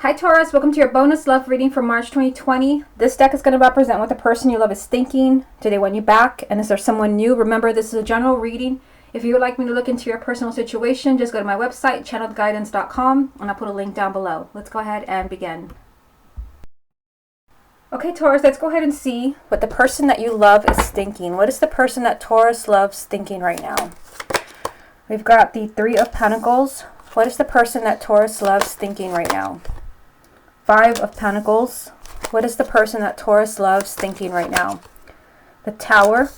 Hi Taurus, welcome to your bonus love reading for March 2020. This deck is going to represent what the person you love is thinking. Do they want you back? And is there someone new? Remember, this is a general reading. If you would like me to look into your personal situation, just go to my website, channeledguidance.com, and I'll put a link down below. Let's go ahead and begin. Okay, Taurus, let's go ahead and see what the person that you love is thinking. What is the person that Taurus loves thinking right now? We've got the Three of Pentacles. What is the person that Taurus loves thinking right now? Five of Pentacles. What is the person that Taurus loves thinking right now? The Tower.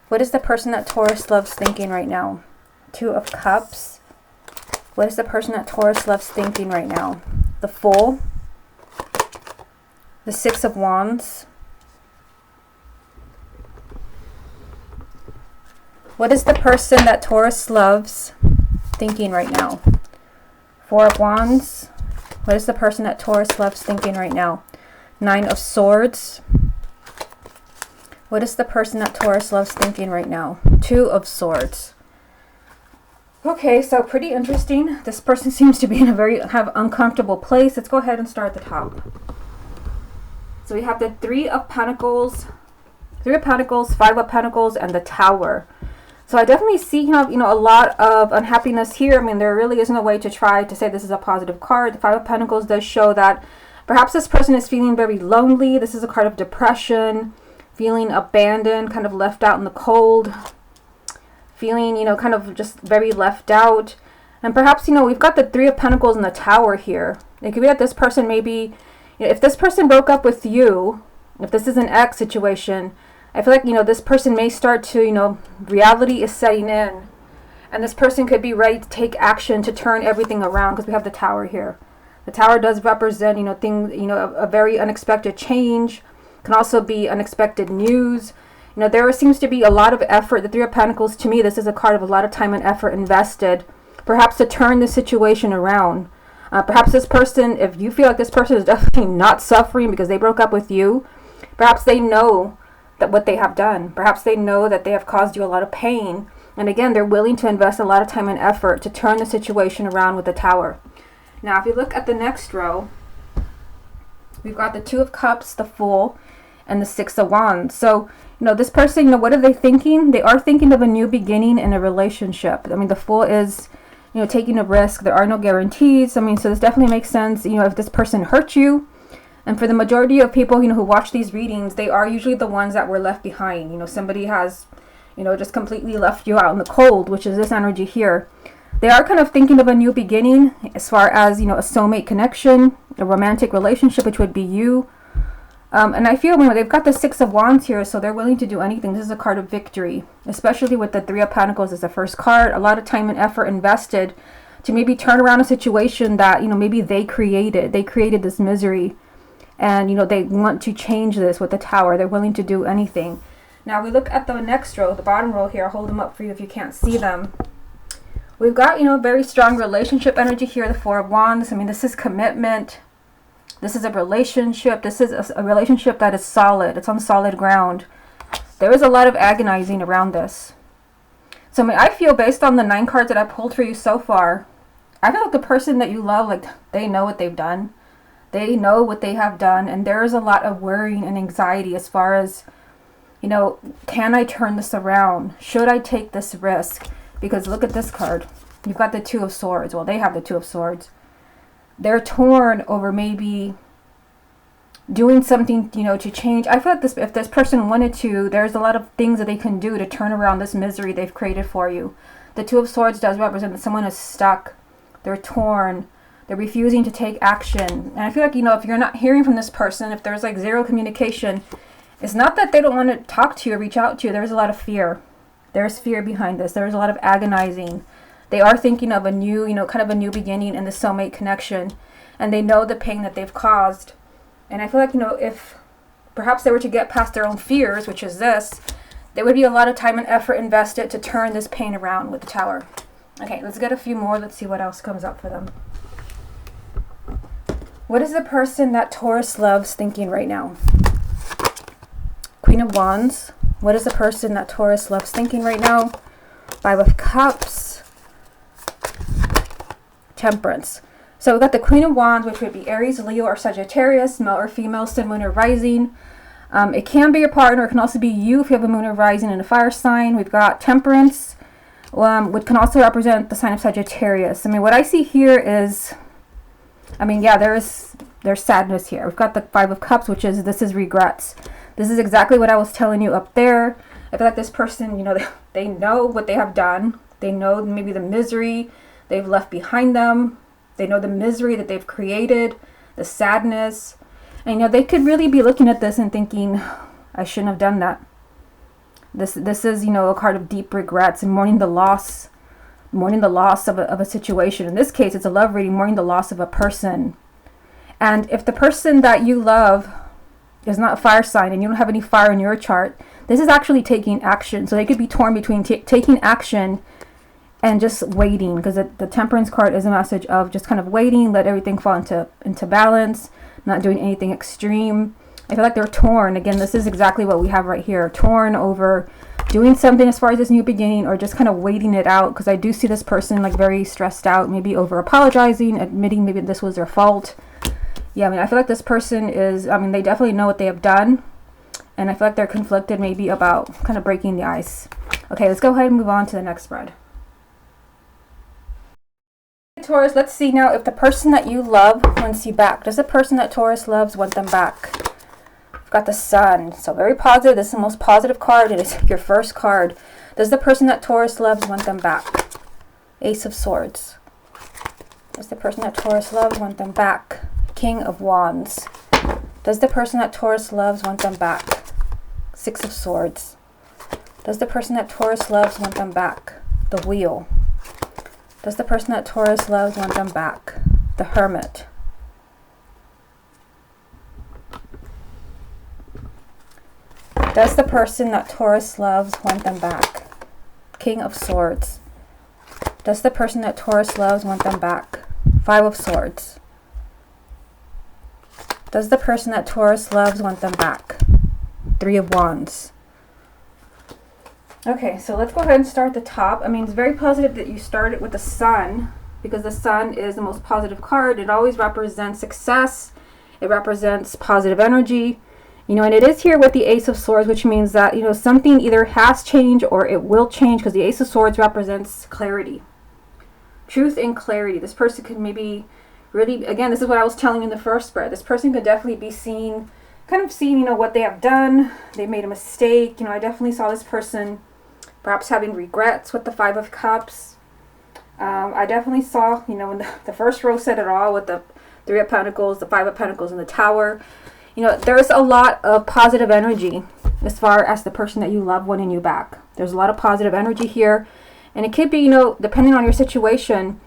What is the person that Taurus loves thinking right now? Two of Cups. What is the person that Taurus loves thinking right now? The Fool. The Six of Wands. What is the person that Taurus loves thinking right now? Four of Wands. What is the person that Taurus loves thinking right now? Nine of Swords. What is the person that Taurus loves thinking right now? Two of Swords. Okay, so pretty interesting. This person seems to be in a very uncomfortable place. Let's go ahead and start at the top. So we have the Three of Pentacles, Five of Pentacles, and the Tower. So I definitely see a lot of unhappiness here. I mean, there really isn't a way to try to say this is a positive card. The Five of Pentacles does show that perhaps this person is feeling very lonely. This is a card of depression, feeling abandoned, kind of left out in the cold, feeling, kind of just very left out. And perhaps, we've got the Three of Pentacles and the Tower here. It could be that this person maybe, if this person broke up with you, if this is an ex situation, I feel like, this person may start to, reality is setting in. And this person could be ready to take action to turn everything around because we have the Tower here. The Tower does represent, things, a very unexpected change. Can also be unexpected news. There seems to be a lot of effort. The Three of Pentacles, to me, this is a card of a lot of time and effort invested, perhaps to turn the situation around. Perhaps this person, if you feel like this person is definitely not suffering because they broke up with you, perhaps they know that what they have done. Perhaps they know that they have caused you a lot of pain. And again, they're willing to invest a lot of time and effort to turn the situation around with the Tower. Now, if you look at the next row, we've got the Two of Cups, the Fool, and the Six of Wands. So, this person, what are they thinking? They are thinking of a new beginning in a relationship. I mean, the Fool is, taking a risk. There are no guarantees. I mean, so this definitely makes sense. If this person hurt you, and for the majority of people, who watch these readings, they are usually the ones that were left behind. Somebody has, just completely left you out in the cold, which is this energy here. They are kind of thinking of a new beginning as far as, a soulmate connection, a romantic relationship, which would be you. And I feel they've got the Six of Wands here, so they're willing to do anything. This is a card of victory, especially with the Three of Pentacles as the first card. A lot of time and effort invested to maybe turn around a situation that, maybe they created. They created this misery. And, they want to change this with the Tower. They're willing to do anything. Now, we look at the next row, the bottom row here. I'll hold them up for you if you can't see them. We've got, very strong relationship energy here, the Four of Wands. I mean, this is commitment. This is a relationship. This is a relationship that is solid. It's on solid ground. There is a lot of agonizing around this. So, I feel based on the 9 cards that I pulled for you so far, I feel like the person that you love, they know what they've done. They know what they have done, and there is a lot of worrying and anxiety as far as, can I turn this around? Should I take this risk? Because look at this card. You've got the Two of Swords. Well, they have the Two of Swords. They're torn over maybe doing something, to change. I feel like if this person wanted to, there's a lot of things that they can do to turn around this misery they've created for you. The Two of Swords does represent that someone is stuck. They're torn. They're refusing to take action. And I feel like, if you're not hearing from this person, if there's zero communication, it's not that they don't want to talk to you or reach out to you. There's a lot of fear. There's fear behind this. There's a lot of agonizing. They are thinking of a new, kind of a new beginning in the soulmate connection. And they know the pain that they've caused. And I feel like, if perhaps they were to get past their own fears, which is this, there would be a lot of time and effort invested to turn this pain around with the Tower. Okay, let's get a few more. Let's see what else comes up for them. What is the person that Taurus loves thinking right now? Queen of Wands. What is the person that Taurus loves thinking right now? Five of Cups. Temperance. So we've got the Queen of Wands, which would be Aries, Leo, or Sagittarius, male or female, sun, moon, or rising. It can be your partner. It can also be you if you have a moon or rising in a fire sign. We've got Temperance, which can also represent the sign of Sagittarius. I mean, what I see here is, I mean, yeah, there's sadness here. We've got the Five of Cups, which is, this is regrets. This is exactly what I was telling you up there. I feel like this person, you know, they know what they have done. They know maybe the misery they've left behind them. They know the misery that they've created, the sadness. And, you know, they could really be looking at this and thinking, I shouldn't have done that. This is, you know, a card of deep regrets and mourning the loss of a situation. In this case, it's a love reading, mourning the loss of a person. And if the person that you love is not a fire sign and you don't have any fire in your chart, this is actually taking action. So they could be torn between taking action and just waiting, because the Temperance card is a message of just kind of waiting, let everything fall into balance, not doing anything extreme. I feel like they're torn. Again, this is exactly what we have right here. Torn over doing something as far as this new beginning, or just kind of waiting it out, because I do see this person like very stressed out, maybe over apologizing, admitting maybe this was their fault. Yeah, I mean, I feel like this person is, I mean, they definitely know what they have done, and I feel like they're conflicted maybe about kind of breaking the ice. Okay, let's go ahead and move on to the next spread. Taurus, let's see now if the person that you love wants you back. Does the person that Taurus loves want them back? We've got the Sun, so very positive. This is the most positive card. It is your first card. Does the person that Taurus loves want them back? Ace of Swords. Does the person that Taurus loves want them back? King of Wands. Does the person that Taurus loves want them back? Six of Swords. Does the person that Taurus loves want them back? The Wheel. Does the person that Taurus loves want them back? The Hermit. Does the person that Taurus loves want them back? King of Swords. Does the person that Taurus loves want them back? Five of Swords. Does the person that Taurus loves want them back? Three of Wands. Okay, so let's go ahead and start at the top. I mean, it's very positive that you started with the Sun, because the Sun is the most positive card. It always represents success. It represents positive energy. You know, and it is here with the Ace of Swords, which means that, you know, something either has changed or it will change, because the Ace of Swords represents clarity. Truth and clarity. This person could maybe really, again, this is what I was telling you in the first spread. This person could definitely be seeing, you know, what they have done. They made a mistake. You know, I definitely saw this person perhaps having regrets with the Five of Cups. I definitely saw, you know, when the first row said it all with the Three of Pentacles, the Five of Pentacles, and the Tower. You know, there's a lot of positive energy as far as the person that you love wanting you back. There's a lot of positive energy here. And it could be, you know, depending on your situation,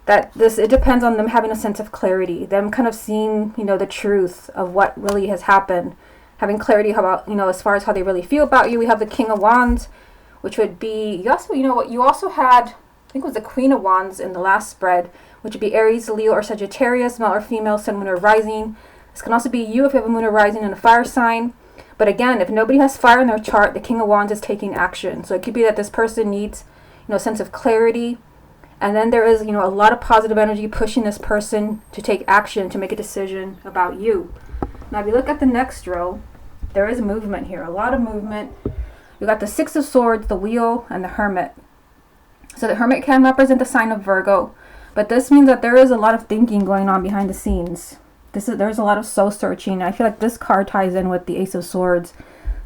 that it depends on them having a sense of clarity, them kind of seeing, you know, the truth of what really has happened, having clarity about, you know, as far as how they really feel about you. We have the King of Wands, which would be, you also, you know what, you also had, I think it was the Queen of Wands in the last spread, which would be Aries, Leo, or Sagittarius, male or female, sun, moon, or rising. This can also be you if you have a moon or rising in a fire sign. But again, if nobody has fire in their chart, the King of Wands is taking action. So it could be that this person needs, you know, a sense of clarity. And then there is, you know, a lot of positive energy pushing this person to take action, to make a decision about you. Now, if you look at the next row, there is movement here, a lot of movement. We've got the Six of Swords, the Wheel, and the Hermit. So the Hermit can represent the sign of Virgo, but this means that there is a lot of thinking going on behind the scenes. There's a lot of soul searching. I feel like this card ties in with the Ace of Swords.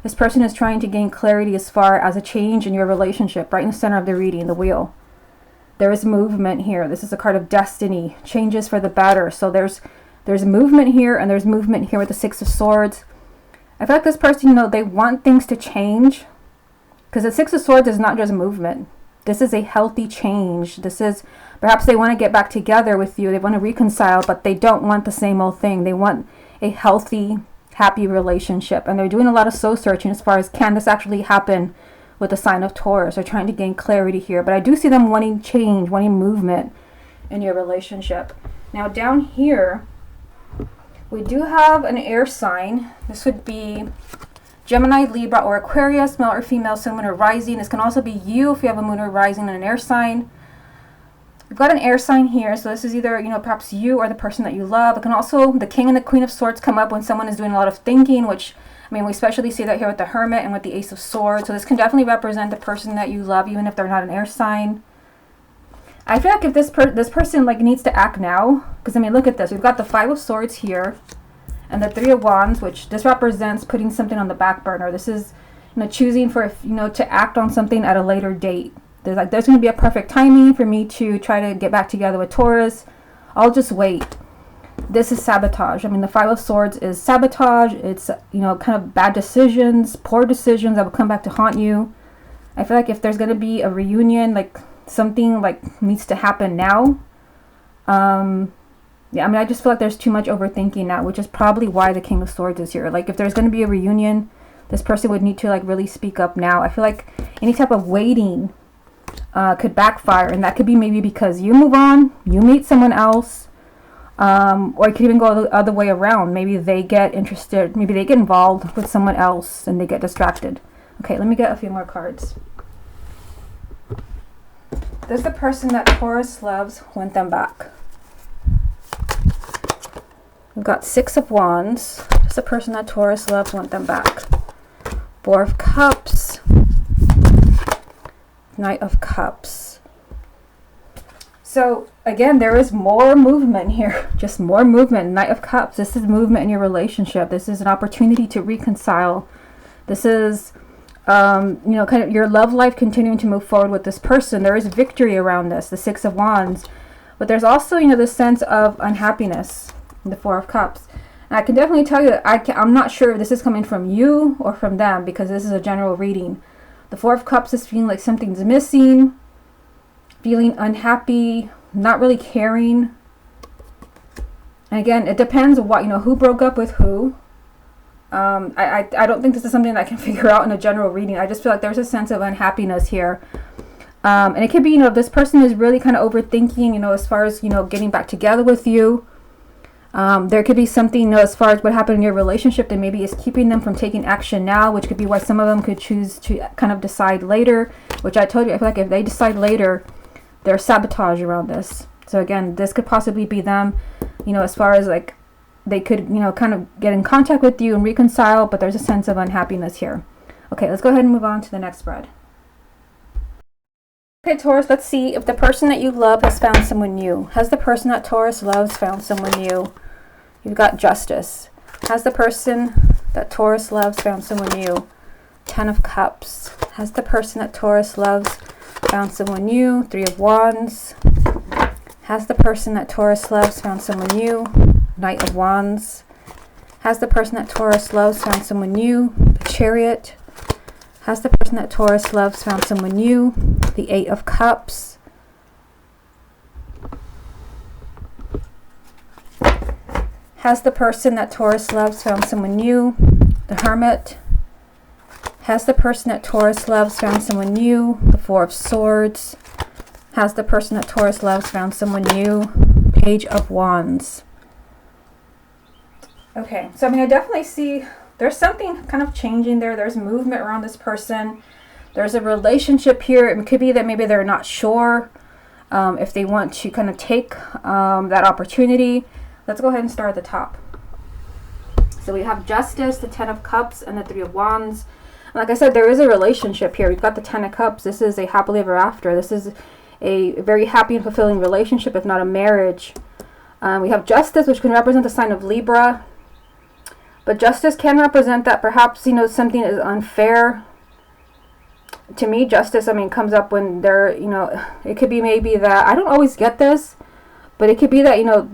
This person is trying to gain clarity as far as a change in your relationship, right in the center of the reading, the Wheel. There is movement here. This is a card of destiny, changes for the better. So there's movement here, and there's movement here with the Six of Swords. I feel like this person, you know, they want things to change, because the Six of Swords is not just movement. This is a healthy change. This is, perhaps they want to get back together with you. They want to reconcile, but they don't want the same old thing. They want a healthy, happy relationship. And they're doing a lot of soul searching as far as, can this actually happen with the sign of Taurus? They're trying to gain clarity here. But I do see them wanting change, wanting movement in your relationship. Now down here, we do have an air sign. This would be Gemini, Libra, or Aquarius, male or female, sun, moon, or rising. This can also be you if you have a moon or rising in an air sign. We've got an air sign here, so this is either, you know, perhaps you or the person that you love. It can also, the King and the Queen of Swords come up when someone is doing a lot of thinking, which, I mean, we especially see that here with the Hermit and with the Ace of Swords. So this can definitely represent the person that you love, even if they're not an air sign. I feel like if this person like needs to act now, because I mean, look at this. We've got the Five of Swords here, and the Three of Wands, which this represents putting something on the back burner. This is, you know, choosing for, you know, to act on something at a later date. There's going to be a perfect timing for me to try to get back together with Taurus. I'll just wait. This is sabotage. I mean, the Five of Swords is sabotage. It's, you know, kind of bad decisions, poor decisions that will come back to haunt you. I feel like if there's going to be a reunion, like something like needs to happen now. Yeah, I mean, I just feel like there's too much overthinking now, which is probably why the King of Swords is here. Like, if there's going to be a reunion, this person would need to like really speak up now. I feel like any type of waiting could backfire, and that could be maybe because you move on, you meet someone else, or it could even go the other way around. Maybe they get interested, maybe they get involved with someone else and they get distracted. Okay, let me get a few more cards. Does the person that Taurus loves want them back? We've got Six of Wands. Does the person that Taurus loves want them back? Four of Cups. Knight of Cups. So again, there is more movement here, just more movement. Knight of Cups, this is movement in your relationship. This is an opportunity to reconcile. This is, you know, kind of your love life continuing to move forward with this person. There is victory around this, the Six of Wands. But there's also, you know, this sense of unhappiness in the Four of Cups. And I can definitely tell you that I'm not sure if this is coming from you or from them, because this is a general reading. The Four of Cups is feeling like something's missing, feeling unhappy, not really caring. And again, it depends on what, you know, who broke up with who. I don't think this is something that I can figure out in a general reading. I just feel like there's a sense of unhappiness here. And it could be, you know, this person is really kind of overthinking, you know, as far as, you know, getting back together with you. There could be something, you know, as far as what happened in your relationship that maybe is keeping them from taking action now, which could be why some of them could choose to kind of decide later, which I told you, I feel like if they decide later, there's sabotage around this. So again, this could possibly be them, you know, as far as like they could, you know, kind of get in contact with you and reconcile, but there's a sense of unhappiness here. Okay, let's go ahead and move on to the next spread. Okay, Taurus, let's see if the person that you love has found someone new. Has the person that Taurus loves found someone new? You've got Justice. Has the person that Taurus loves found someone new? Ten of Cups. Has the person that Taurus loves found someone new? Three of Wands. Has the person that Taurus loves found someone new? Knight of Wands. Has the person that Taurus loves found someone new? The Chariot. Has the person that Taurus loves found someone new? The Eight of Cups. Has the person that Taurus loves found someone new? The Hermit. Has the person that Taurus loves found someone new? The Four of Swords. Has the person that Taurus loves found someone new? Page of Wands. Okay, so I mean, I definitely see there's something kind of changing there. There's movement around this person. There's a relationship here. It could be that maybe they're not sure if they want to kind of take that opportunity. Let's go ahead and start at the top. So we have Justice, the Ten of Cups, and the Three of Wands. And like I said, there is a relationship here. We've got the Ten of Cups. This is a happily ever after. This is a very happy and fulfilling relationship, if not a marriage. We have Justice, which can represent the sign of Libra. But Justice can represent that perhaps, you know, something is unfair. To me, Justice, I mean, comes up when there, you know, it could be maybe that, I don't always get this, but it could be that, you know,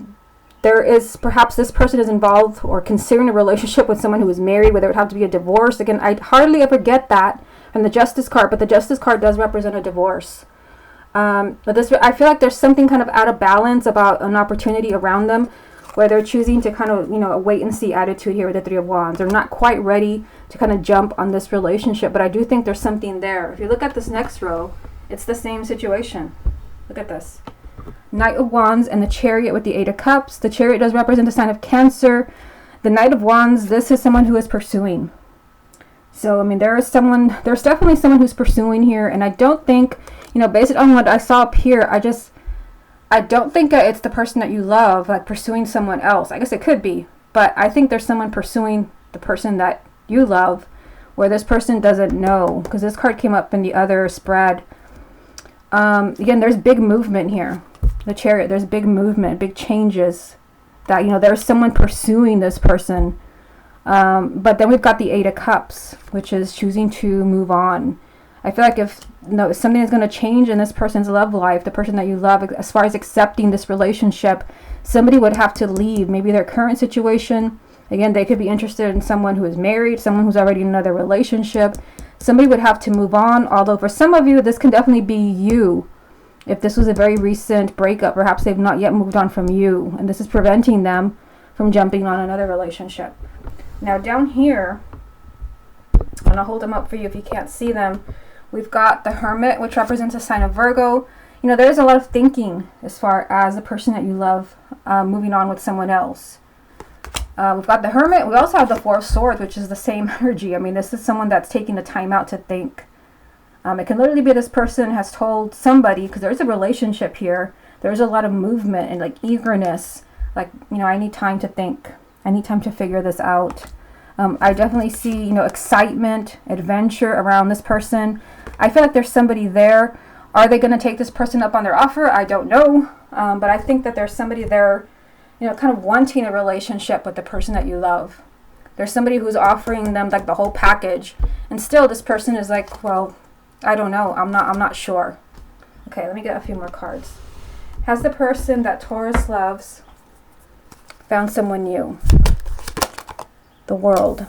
there is, perhaps this person is involved or considering a relationship with someone who is married, where there would have to be a divorce. Again, I hardly ever get that from the Justice card, but the Justice card does represent a divorce. But this, I feel like there's something kind of out of balance about an opportunity around them, where they're choosing to kind of, you know, a wait and see attitude here with the Three of Wands. They're not quite ready to kind of jump on this relationship, but I do think there's something there. If you look at this next row, it's the same situation. Look at this. Knight of Wands and the Chariot with the Eight of Cups. The Chariot does represent the sign of Cancer. The Knight of Wands, this is someone who is pursuing. So, I mean, there's definitely someone who's pursuing here, and I don't think, you know, based on what I saw up here, I don't think it's the person that you love, like pursuing someone else. I guess it could be, but I think there's someone pursuing the person that you love, where this person doesn't know, because this card came up in the other spread. Again, there's big movement here. The Chariot, there's big movement, big changes. That, you know, there's someone pursuing this person. But then we've got the Eight of Cups, which is choosing to move on. I feel like if something is going to change in this person's love life, the person that you love, as far as accepting this relationship, somebody would have to leave. Maybe their current situation. Again, they could be interested in someone who is married, someone who's already in another relationship. Somebody would have to move on. Although for some of you, this can definitely be you. If this was a very recent breakup, perhaps they've not yet moved on from you, and this is preventing them from jumping on another relationship. Now down here, and I'll hold them up for you if you can't see them, we've got the Hermit, which represents a sign of Virgo. You know, there's a lot of thinking as far as the person that you love moving on with someone else. We've got the Hermit. We also have the Four of Swords, which is the same energy. I mean, this is someone that's taking the time out to think. It can literally be this person has told somebody, because there's a relationship here, there's a lot of movement and like eagerness, like, you know, I need time to think. I need time to figure this out. I definitely see, you know, excitement, adventure around this person. I feel like there's somebody there. Are they going to take this person up on their offer? I don't know. But I think that there's somebody there, you know, kind of wanting a relationship with the person that you love. There's somebody who's offering them like the whole package. And still this person is like, well, I don't know. I'm not sure. Okay, let me get a few more cards. Has the person that Taurus loves found someone new? The World.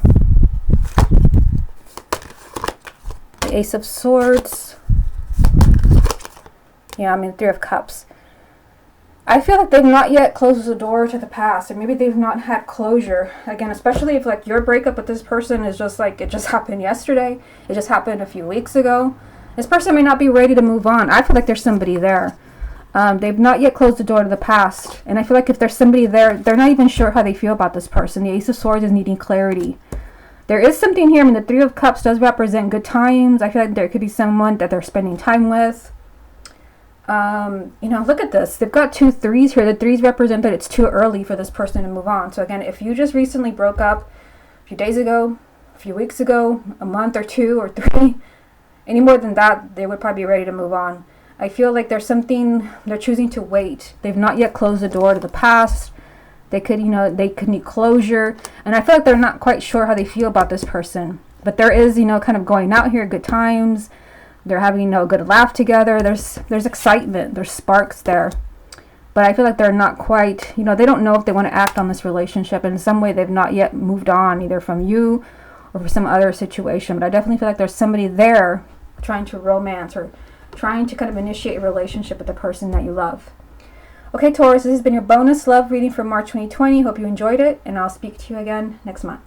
The Ace of Swords. Yeah, I mean, Three of Cups. I feel like they've not yet closed the door to the past, or maybe they've not had closure. Again, especially if like your breakup with this person is just like, it just happened yesterday, it just happened a few weeks ago. This person may not be ready to move on. I feel like there's somebody there. They've not yet closed the door to the past. And I feel like if there's somebody there, they're not even sure how they feel about this person. The Ace of Swords is needing clarity. There is something here. I mean, the Three of Cups does represent good times. I feel like there could be someone that they're spending time with. You know, look at this. They've got 2 threes here. The threes represent that it's too early for this person to move on. So again, if you just recently broke up a few days ago, a few weeks ago, a month or 2 or 3, any more than that, they would probably be ready to move on. I feel like there's something, they're choosing to wait. They've not yet closed the door to the past. They could, you know, they could need closure. And I feel like they're not quite sure how they feel about this person. But there is, you know, kind of going out here, good times. They're having, you know, a good laugh together. There's excitement. There's sparks there. But I feel like they're not quite, you know, they don't know if they want to act on this relationship. And in some way, they've not yet moved on, either from you or from some other situation. But I definitely feel like there's somebody there trying to romance or trying to kind of initiate a relationship with the person that you love. Okay, Taurus, this has been your bonus love reading for March 2020. Hope you enjoyed it, and I'll speak to you again next month.